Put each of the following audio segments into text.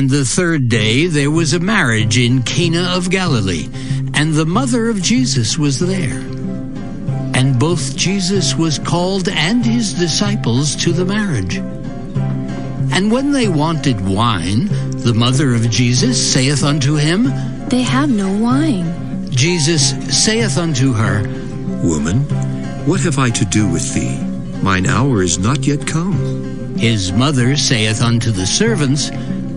And the third day there was a marriage in Cana of Galilee, and the mother of Jesus was there. And both Jesus was called and his disciples to the marriage. And when they wanted wine, the mother of Jesus saith unto him, They have no wine. Jesus saith unto her, Woman, what have I to do with thee? Mine hour is not yet come. His mother saith unto the servants,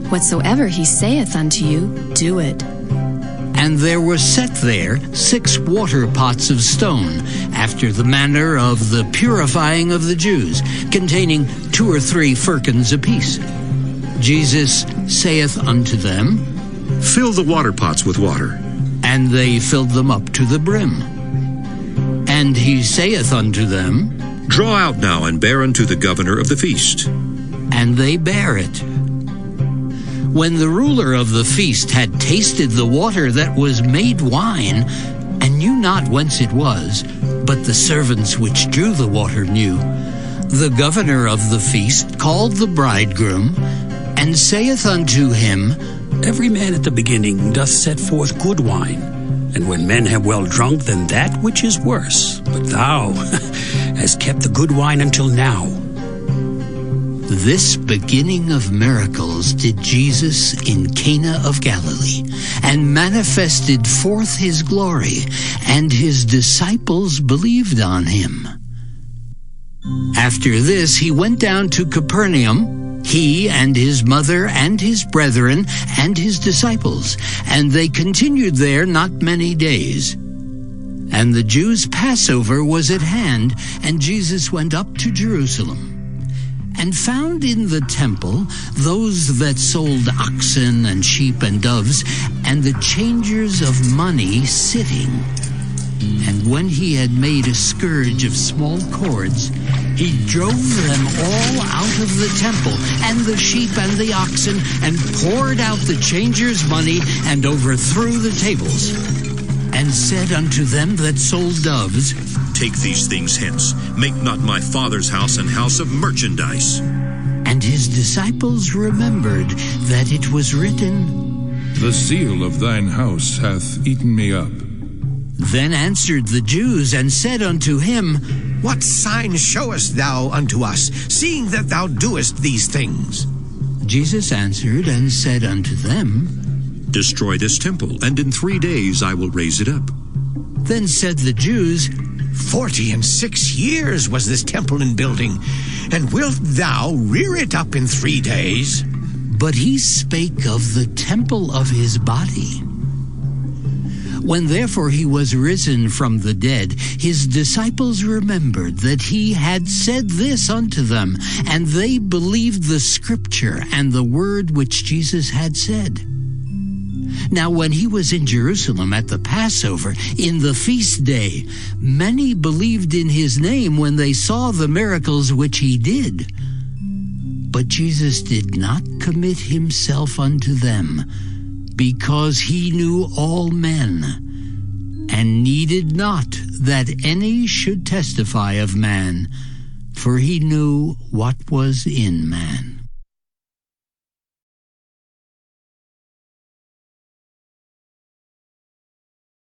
Whatsoever he saith unto you, do it. And there were set there 6 water pots of stone, after the manner of the purifying of the Jews, containing 2 or 3 firkins apiece. Jesus saith unto them, Fill the water pots with water. And they filled them up to the brim. And he saith unto them, Draw out now and bear unto the governor of the feast. And they bare it. When the ruler of the feast had tasted the water that was made wine, and knew not whence it was, but the servants which drew the water knew, the governor of the feast called the bridegroom, and saith unto him, Every man at the beginning doth set forth good wine, and when men have well drunk, then that which is worse. But thou hast kept the good wine until now. This beginning of miracles did Jesus in Cana of Galilee, and manifested forth his glory, and his disciples believed on him. After this he went down to Capernaum, he and his mother and his brethren and his disciples, and they continued there not many days. And the Jews' Passover was at hand, and Jesus went up to Jerusalem, and found in the temple those that sold oxen and sheep and doves, and the changers of money sitting. And when he had made a scourge of small cords, he drove them all out of the temple, and the sheep and the oxen, and poured out the changers' money, and overthrew the tables. And said unto them that sold doves, Take these things hence. Make not my Father's house an house of merchandise. And his disciples remembered that it was written, The zeal of thine house hath eaten me up. Then answered the Jews, and said unto him, What sign showest thou unto us, seeing that thou doest these things? Jesus answered and said unto them, Destroy this temple, and in 3 days I will raise it up. Then said the Jews, 46 years was this temple in building, and wilt thou rear it up in 3 days? But he spake of the temple of his body. When therefore he was risen from the dead, his disciples remembered that he had said this unto them, and they believed the scripture and the word which Jesus had said. Now when he was in Jerusalem at the Passover, in the feast day, many believed in his name when they saw the miracles which he did. But Jesus did not commit himself unto them, because he knew all men, and needed not that any should testify of man, for he knew what was in man.